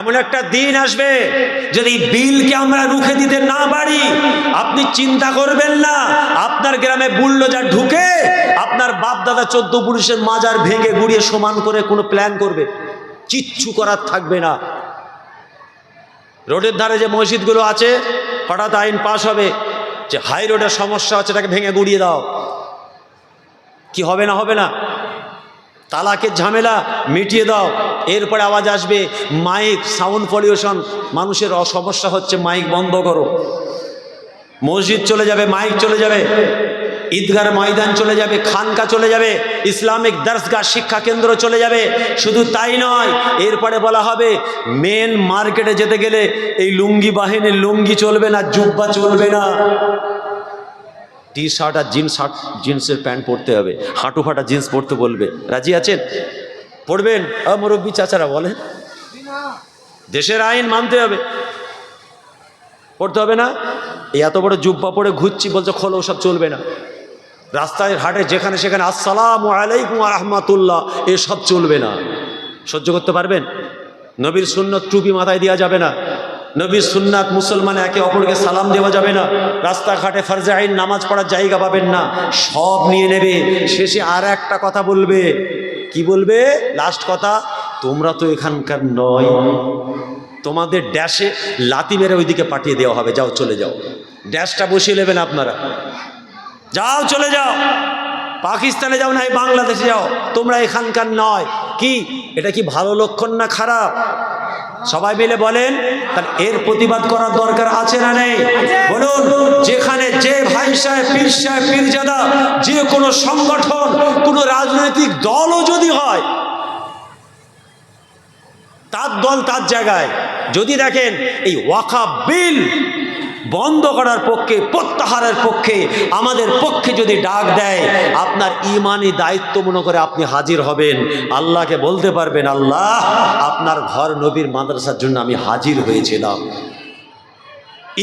এমন একটা দিন আসবে যদি বিলকে আমরা রুখে দিতে না পারি, আপনি চিন্তা করবেন না আপনার গ্রামে বুলডোজার ঢুকে আপনার বাপ দাদা 14 পুরুষের মাজার ভেঙে গুড়িয়ে সমান করে কোনো প্ল্যান করবে, কিচ্ছু করার থাকবে না। রোডের ধারে যে মসজিদগুলো আছে, হঠাৎ আইন পাশ হবে যে হাই রোডের সমস্যা হচ্ছে, তাকে ভেঙে গুড়িয়ে দাও। কি হবে না? হবে না। তালাকের ঝামেলা মিটিয়ে দাও। এরপরে আওয়াজ আসবে মাইক, সাউন্ড পলিউশন, মানুষের সমস্যা হচ্ছে, মাইক বন্ধ করো। মসজিদ চলে যাবে, মাইক চলে যাবে, ঈদগার ময়দান চলে যাবে, খানকা চলে যাবে, ইসলামিক দর্শগাহ শিক্ষা কেন্দ্র চলে যাবে। শুধু তাই নয়, এরপরে বলা হবে মেন মার্কেটে যেতে গেলে এই লুঙ্গি বাহিনীর লুঙ্গি চলবে না, জুব্বা চলবে না, টি শার্ট আর জিন্সের প্যান্ট পরতে হবে, হাঁটু ফাটা জিন্স পরতে বলবে। রাজি আছেন? পড়বেন? মুরব্বী চাচারা বলেন, দেশের আইন মানতে হবে, পড়তে হবে না? এই এত বড় জুব্বা পরে ঘুরছি, বলছে খোলো, সব চলবে না। রাস্তায় হাটে যেখানে সেখানে আসসালামু আলাইকুম ওয়া রাহমাতুল্লাহ, এসব চলবে না। সহ্য করতে পারবেন? নবীর সুন্নত টুপি মাথায় দেওয়া যাবে না, নবীর সুন্নাত মুসলমানে একে অপরকে সালাম দেওয়া যাবে না, রাস্তাঘাটে ফরজে আইন নামাজ পড়ার জায়গা পাবেন না, সব নিয়ে নেবে। শেষে আর একটা কথা বলবে, কি বলবে? লাস্ট কথা, তোমরা তো এখানকার নয়, তোমাদের ড্যাশে লাথি মেরে ওইদিকে পাঠিয়ে দেওয়া হবে, যাও চলে যাও। ড্যাশটা বসিয়ে নেবেন আপনারা, যাও চলে যাও, পাকিস্তানে যাও না, বাংলাদেশে যাও, তোমরা এখানকার নয়। কি এটা কি ভালো লক্ষণ না খারাপ? সবাই মিলে বলেন। তাহলে এর প্রতিবাদ করার দরকার আছে না নেই? বলুন। যেখানে যে ভাই সাহেব, পীর সাহেব, পীরজাদা, যে কোনো সংগঠন, কোনো রাজনৈতিক দলও যদি হয়, তার দল তার জায়গায়, যদি দেখেন এই ওয়াকফ বিল বন্ধ করার পক্ষে, প্রত্যাহারের পক্ষে, আমাদের পক্ষে যদি ডাক দেয়, আপনার ইমানি দায়িত্ব মনে করে আপনি হাজির হবেন, আল্লাহকে বলতে পারবেন, আল্লাহ আপনার ঘর নবীর মাদ্রাসার জন্য আমি হাজির হয়েছিলাম।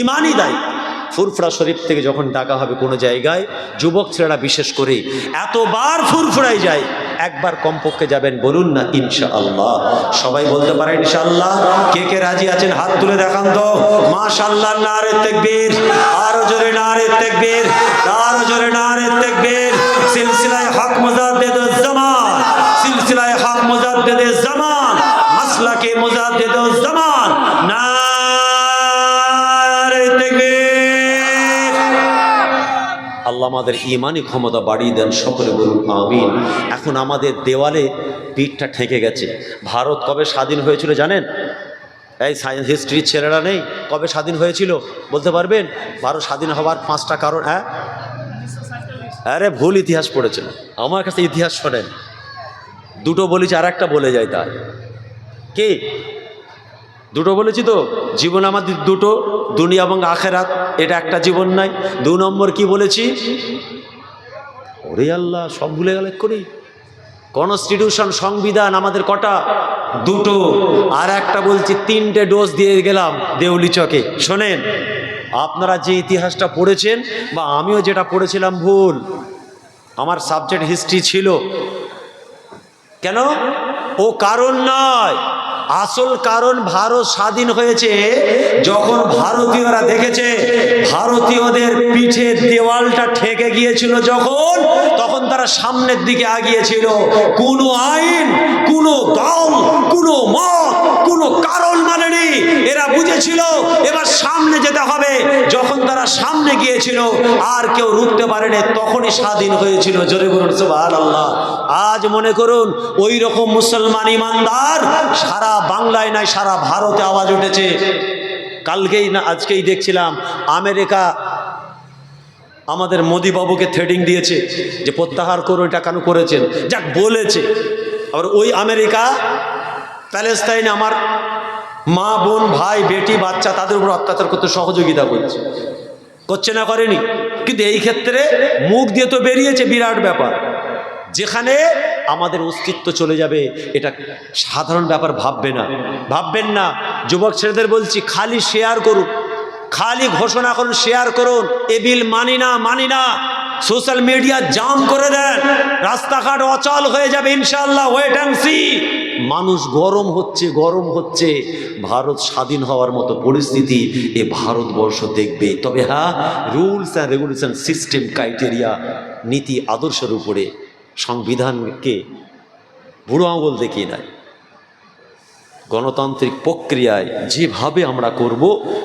ইমানি দায়িত্ব। ফুরফুরা শরীফ থেকে যখন ডাকা হবে কোনো জায়গায়, যুবক ছেলেরা বিশেষ করে এতবার ফুরফুরাই যায়, একবার কমপক্ষে যাবেন, বলুন না ইনশাআল্লাহ। সবাই বলতে পারে ইনশাআল্লাহ? কে কে রাজি আছেন হাত তুলে দেখান তো। মাশাআল্লাহ, নারে তাকবীর, আরো জোরে নারে তাকবীর, আরো জোরে নারে তাকবীর। সিলসিলায়ে হক মুজাদ্দিদুজ জামান, সিলসিলায়ে হক মুজাদ্দিদুজ জামান, মাসলাকে মুজাদ্দিদুজ জামান, নারে তাকবীর। আল্লাহ আমাদের ইমানি ক্ষমতা বাড়িয়ে দেন, সকলে বলুন আমিন। এখন আমাদের দেওয়ালে পিঠটা ঠেকে গেছে। ভারত কবে স্বাধীন হয়েছিল জানেন? এই সায়েন্স হিস্ট্রির ছেলেরা নেই, কবে স্বাধীন হয়েছিল বলতে পারবেন? ভারত স্বাধীন হওয়ার 5টা কারণ। আরে ভুল ইতিহাস পড়েছেন, আমার কাছে ইতিহাস শোনেন। 2টো বলেছি, আর একটা বলে যায়। তাই কি 2টো বলেছি তো? জীবন আমাদের 2টো, দুনিয়া এবং আখেরাত, এটা একটা জীবন নাই। 2 নম্বর কি বলেছি? ওরে আল্লাহ, সব ভুলে গেল করি। কনস্টিটিউশন, সংবিধান আমাদের কটা? 2টো। আর একটা বলছি 3টে ডোজ দিয়ে গেলাম দেউলি চকে। শোনেন, আপনারা যে ইতিহাসটা পড়েছেন বা আমিও যেটা পড়েছিলাম ভুল। আমার সাবজেক্ট হিস্ট্রি ছিল। কেন? ও কারণ নয়, আসল কারণ ভারত স্বাধীন হয়েছে যখন ভারতীয়রা দেখেছে ভারতীয়দের পিঠে দেওয়ালটা ঠেকে গিয়েছিল যখন, তখন তারা সামনের দিকে আগিয়েছিল। কোনো আইন, কোনো দল, কোনো মত, কোনো কারণ মানেনি। এরা বুঝেছিল এবার সামনে যেতে হবে। যখন তারা সামনে গিয়েছিল আর কেউ রুখতে পারেনি, তখনই স্বাধীন হয়েছিল। জোরে বলুন সুবহানাল্লাহ। আজ মনে করুন ওই রকম মুসলমান ইমানদার সারা বাংলায় নাই, সারা ভারতে আওয়াজ উঠেছে। কালকেই না আজকেই দেখছিলাম আমেরিকা আমাদের মোদি বাবুকে থ্রেডিং দিয়েছে যে প্রত্যাহার করো, এটা কেন করেছেন? যাক বলেছে। আবার ওই আমেরিকা প্যালেস্তাইনে আমার মা, বোন, ভাই, বেটি, বাচ্চা, তাদের উপর অত্যাচার করতে সহযোগিতা করছে। করছে না? করেনি। কিন্তু এই ক্ষেত্রে মুখ দিয়ে তো বেরিয়েছে, বিরাট ব্যাপার। যেখানে আমাদের অস্তিত্ব চলে যাবে, এটা সাধারণ ব্যাপার ভাববেন না। যুবক ছেলেদের বলছি, খালি শেয়ার করুন, খালি ঘোষণা করুন, শেয়ার করুন। এ বিল মানি না। সোশ্যাল মিডিয়া জাম করে দেন, রাস্তাঘাট অচল হয়ে যাবে ইনশাআল্লাহ। Wait and see. মানুষ গরম হচ্ছে। ভারত স্বাধীন হওয়ার মতো পরিস্থিতি এ ভারতবর্ষ দেখবে। তবে হ্যাঁ, rules and regulation, system, criteria, নীতি আদর্শের উপরে সংবিধানকে বুড়ো আঙুল দেখিয়ে দেয়। গণতান্ত্রিক প্রক্রিয়ায় যেভাবে আমরা করব,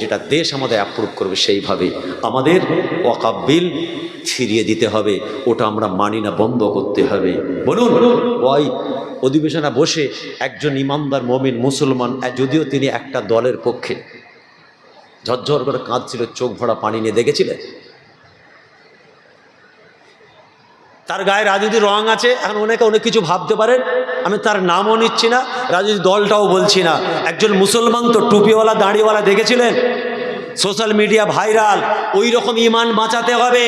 যেটা দেশ আমাদের অ্যাপ্রুভ করবে, সেইভাবে আমাদের ওয়াকফ বিল ফিরিয়ে দিতে হবে। ওটা আমরা মানি না, বন্ধ করতে হবে। বলুন, ওই অধিবেশনে বসে একজন ইমানদার মুমিন মুসলমান, যদিও তিনি একটা দলের পক্ষে, ঝরঝর করে কাঁদছিল, চোখ ভরা পানি নিয়ে, দেখেছিলেন? তার গায়ে রাজনীতির রং আছে। এখন অনেকে অনেক কিছু ভাবতে পারেন, আমি তার নামও নিচ্ছি না, রাজনীতি দলটাও বলছি না। একজন মুসলমান তো টুপিওয়ালা দাড়িওয়ালা, দেখেছিলেন? Social media viral. ওই রকম ইমান বাঁচাতে হবে।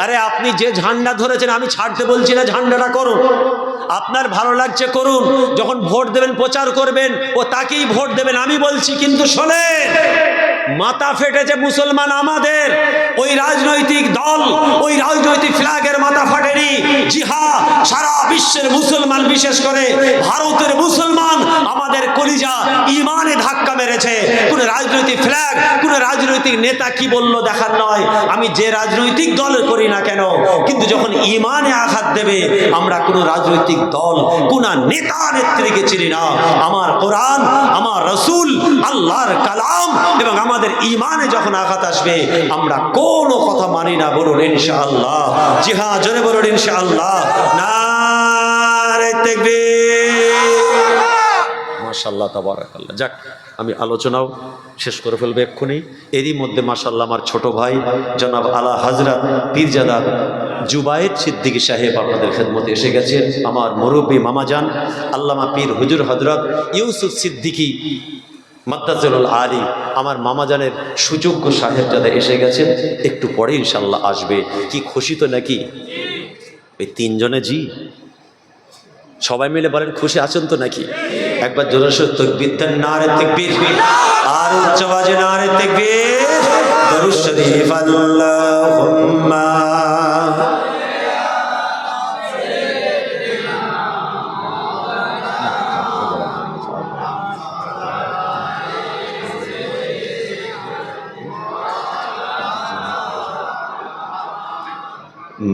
আরে আপনি যে ঝান্ডা ধরেছেন, আমি ছাড়তে বলছি না, ঝান্ডাটা করুন, আপনার ভালো লাগছে করুন। যখন ভোট দেবেন, প্রচার করবেন, ও তাকেই ভোট দেবেন, আমি বলছি। কিন্তু শোনেন, মাথা ফেটেছে মুসলমান আমাদের। ওই রাজনৈতিক দল, ওই রাজনৈতিক ফ্ল্যাগের মাথা ফাটেনি। জি হ্যাঁ, সারা বিশ্বের মুসলমান, বিশেষ করে ভারতের মুসলমান, আমাদের কলিজা ইমানে ধাক্কা মেরেছে। কোন রাজনৈতিক ফ্ল্যাগ, কোন রাজনৈতিক নেতা কি বলল দেখার নয়, আমি যে রাজনৈতিক দল করি না কেন, কিন্তু যখন ইমানে আঘাত দেবে, আমরা কোন রাজনৈতিক দল, কোন নেতা নেত্রীকে চিনি না। আমার কোরআন, আমার রসুল, আল্লাহর কালাম এবং আমাদের ইমানে যখন আঘাত আসবে, আমরা কোনো কথা মানি না। বলুন ইনশাআল্লাহ। জি হ্যাঁ, জোরে বলুন ইনশাআল্লাহ। নারে তাকবীর। মাশাআল্লাহ, তাবারাকাল্লাহ। যাক, আমি আলোচনাও শেষ করে ফেলবো এক্ষুনি। এরই মধ্যে মাশাআল্লাহ আমার ছোট ভাই জনাব আলা হযরত পীরজাদা জুবায়ের সিদ্দিকী সাহেব আপনাদের খেদমতে এসে গেছেন। আমার মুরব্বী মামাজান আল্লামা পীর হুজুর হযরত ইউসুফ সিদ্দিকী মাদ্দাজুল আলী, আমার মামাজানের সুযোগ্য সাহেবজাদা এসে গেছেন। একটু পরে ইনশাআল্লাহ আসবে। কি খুশি তো নাকি? এই তিনজনে জি, সবাই মিলে বলেন খুশি আছেন তো নাকি? একবার জোরে সোরে তাকবীর দেন, নারে তাকবীর। আর উচ্চ আওয়াজে নারে তাকবীর। দরুদ শরীফ আল্লাহুম্মা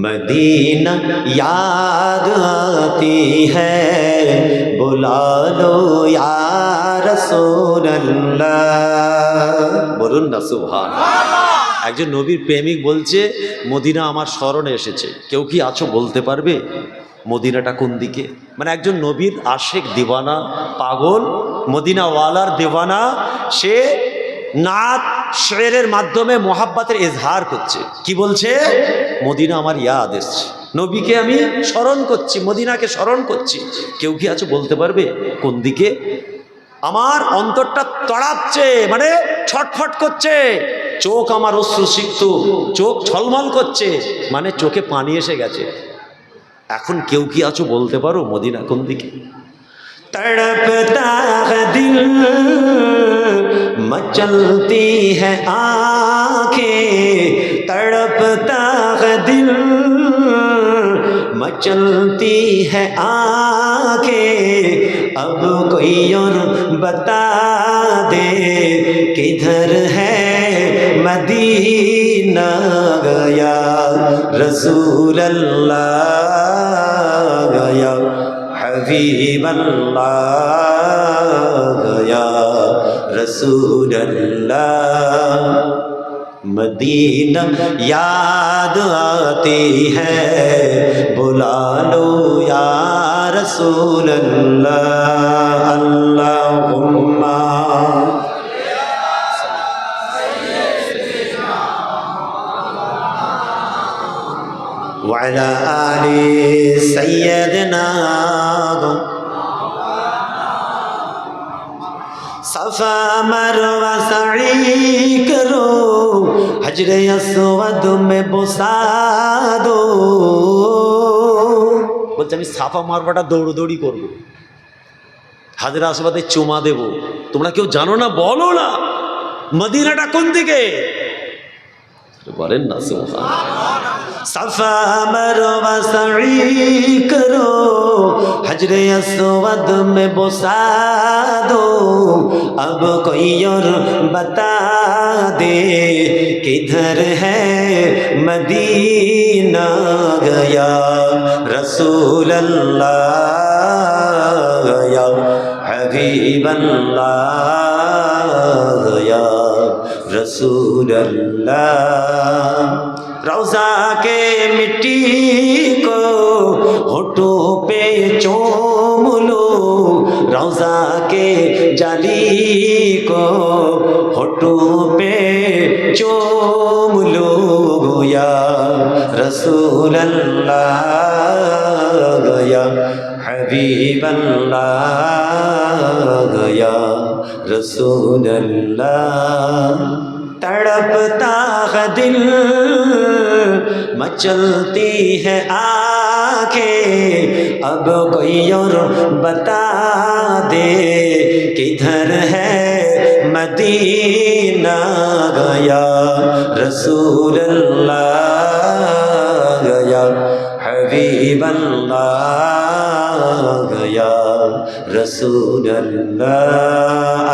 मदीना याद आती है, बुला लो या रसूल अल्लाह। বলুন না সুবহানাল্লাহ। একজন নবীর প্রেমিক বলছে, মদিনা আমার স্মরণে এসেছে। কেউ কি আছো বলতে পারবে মদিনাটা কোন দিকে? মানে একজন নবীর আশেক, দিওয়ানা, পাগল, মদিনাওয়ালার দিওয়ানা, সে নাত শেরের মাধ্যমে মোহাব্বতের ইজহার করছে। কি বলছে? মদিনা আমার ইয়াদ এসছে, নবীকে আমি স্মরণ করছি, মদিনাকে স্মরণ করছি। কেউ কি আছো বলতে পারবে কোন দিকে? আমার অন্তরটা তড়াচ্ছে, মানে ছটফট করছে, চোখ আমার অশ্রুসিক্ত, চোখ ঝলমল করছে, মানে চোখে পানি এসে গেছে। এখন কেউ কি আছো বলতে পারো মদিনা কোন দিকে? तड़पता है दिल, मचलती है आँखें, तड़पता है दिल, मचलती है आँखें, अब कोई और बता दे किधर है मदीना गया रसूल अल्लाह गया हबीब अल्लाह या रसूल अल्लाह। मदीना याद आती है, बुला लो या रसूल अल्लाह। अल्लाहुम्मा वअला आलि सय्यदना सफा मरवा सई करो, हजरे अस्वद में बसा दो। বলছে আমি সাফা মারবাটা দৌড়দৌড়ি করবো, হাজরা আসবাদে চুমা দেব। তোমরা কেউ জানো না? বলো না মদিনাটা কোন দিকে? বলেন না সুবহানাল্লাহ। सफा मरवा सई करो, हजरे अस्वद में बोसा दो, अब कोई और बता दे किधर है मदीना गया रसूल अल्लाह या हबीब अल्लाह या रसूल अल्लाह। रौज़ा के मिट्टी को होठों पे चूम लो, रौज़ा के जाली को होठों पे चूम लो या रसूल अल्लाह या हबीब अल्लाह या रसूल अल्लाह। तड़पता है दिल मचलती है आंखें, अब कोई और बता दे किधर है मदीना गया रसूल अल्लाह गया हबीब अल्लाह गया रसूल अल्लाह।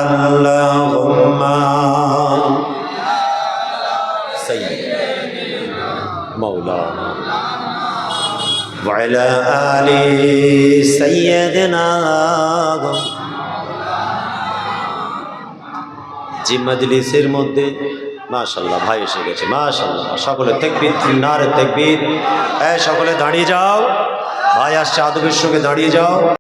अल्लाहुम्मा मौलाना व अला आलि सय्यदना। যে মজলিসের মধ্যে মাশাআল্লাহ ভাই এসে গেছে, মাশাআল্লাহ, সকলে তাকবীর, নারে তাকবীর। সকলে দাঁড়িয়ে যাও, ভাই আসছে, আদবের সঙ্গে দাঁড়িয়ে যাও।